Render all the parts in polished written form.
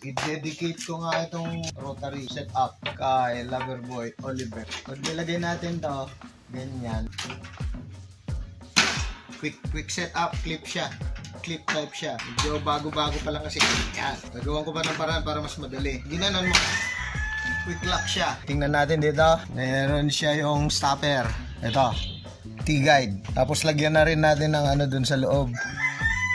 i-dedicate ko nga itong rotary setup kay Loverboy Oliver. Pag nilagay natin to, ganyan. Quick setup, clip siya. Clip type siya. Medyo bago-bago pa lang kasi. Yan. Nagawan ko pa ng paraan para mas madali. Ginanon mo. Quick lock siya. Tingnan natin dito. Meron siya yung stopper. Ito. T-guide. Tapos lagyan na rin natin ng ano dun sa loob.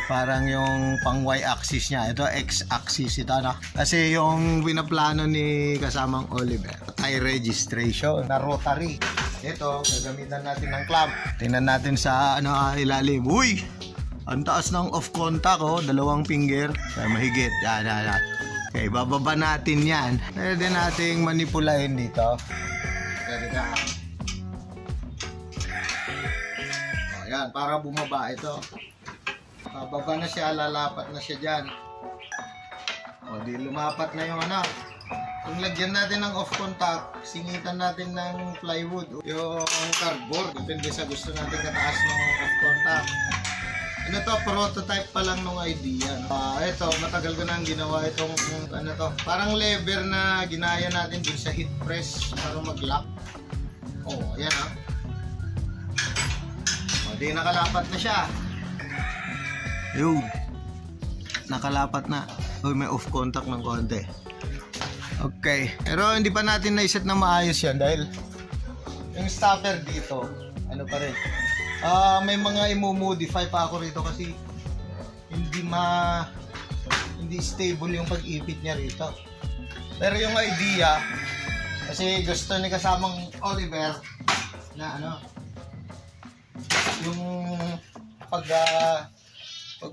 Parang yung pang Y-axis niya. Ito X-axis ito na. Kasi yung winaplano ni kasamang Oliver, tie registration na rotary. Ito, gagamitan natin ng clamp. Tingnan natin sa ano ilalim. Uy! Ang taas ng off contact oh, 2 finger. Kaya mahigit. Yan. Okay, bababa natin yan. Pwede nating manipulahin dito. Pwede ka. O, yan, para bumaba ito. Bababa na siya, lalapat na siya dyan. O, di lumapat na yung ano. Kung lagyan natin ng off contact, singitan natin ng plywood. Yung cardboard, depende sa gusto natin kataas ng off contact. Ano to, prototype pa lang nung idea. Ito, matagal ko nang ginawa itong ano to. Parang lever na ginaya natin dun sa heat press para mag-lock. O, ayan ha. O, di nakalapat na siya. Yun, nakalapat na. Uy, may off contact ng konti. Okay, pero hindi pa natin na-set na maayos yan dahil yung stopper dito, ano pa rin, may mga i-modify pa ako rito kasi hindi stable yung pag-ipit niya rito. Pero yung idea, kasi gusto ni kasamang Oliver na ano, yung pag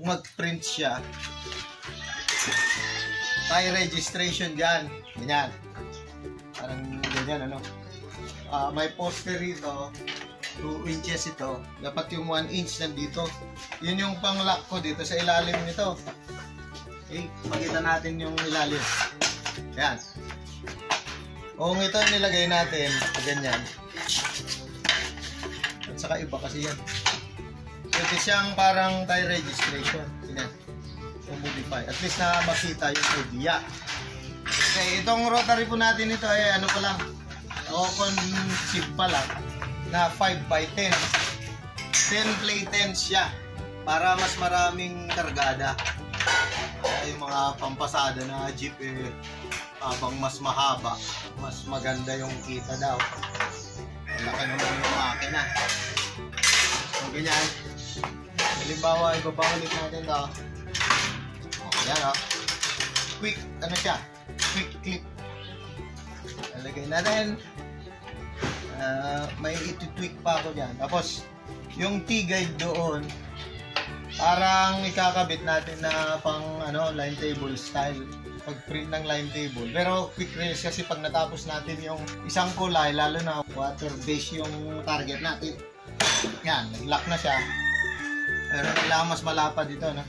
mag-print siya, tie registration dyan, ganyan, parang ganyan ano. May poster rito, 2 inches ito, dapat yung 1 inch nandito, yun yung pang lock ko dito sa ilalim nito. Okay, pakita natin yung ilalim, yan. Kung ito nilagay natin, ganyan, at saka iba kasi yan. Pwede siyang parang tie registration. Tingnan. Modify. At least na makita yung idea. Okay, itong rotary po natin ito ay ano pa lang. Conceive pa lang na 5x10. 10 plate ends siya. Para mas maraming kargada. Yung mga pampasada na jeep habang mas mahaba, mas maganda yung kita daw. Laki naman yung makina. So, ganyan. Halimbawa, ibabawalik natin ito. Ayan o. Quick, ano siya? Quick clip. Nalagay natin. May iti-tweak pa ako dyan. Tapos, yung T-guide doon, parang ikakabit natin na pang ano, line table style. Pag-print ng line table. Pero quick release kasi pag natapos natin yung isang kulay, lalo na water base yung target natin. Yan, nag-lock na siya. Pero kailangan mas malapad dito, no?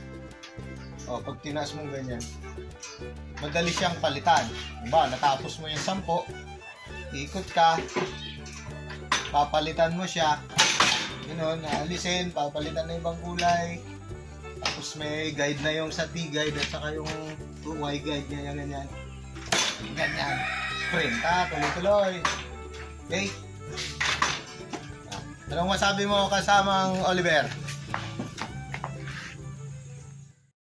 O, pag tinaas mong ganyan, madali siyang palitan. Diba, natapos mo yung 10, ikot ka, papalitan mo siya, gano'n, naalisin, papalitan na ibang kulay, tapos may guide na yung sa T-guide at saka yung Y-guide niya, ganyan. Ganyan. Print, tuloy-tuloy. Okay? Anong masabi mo kasamang Oliver?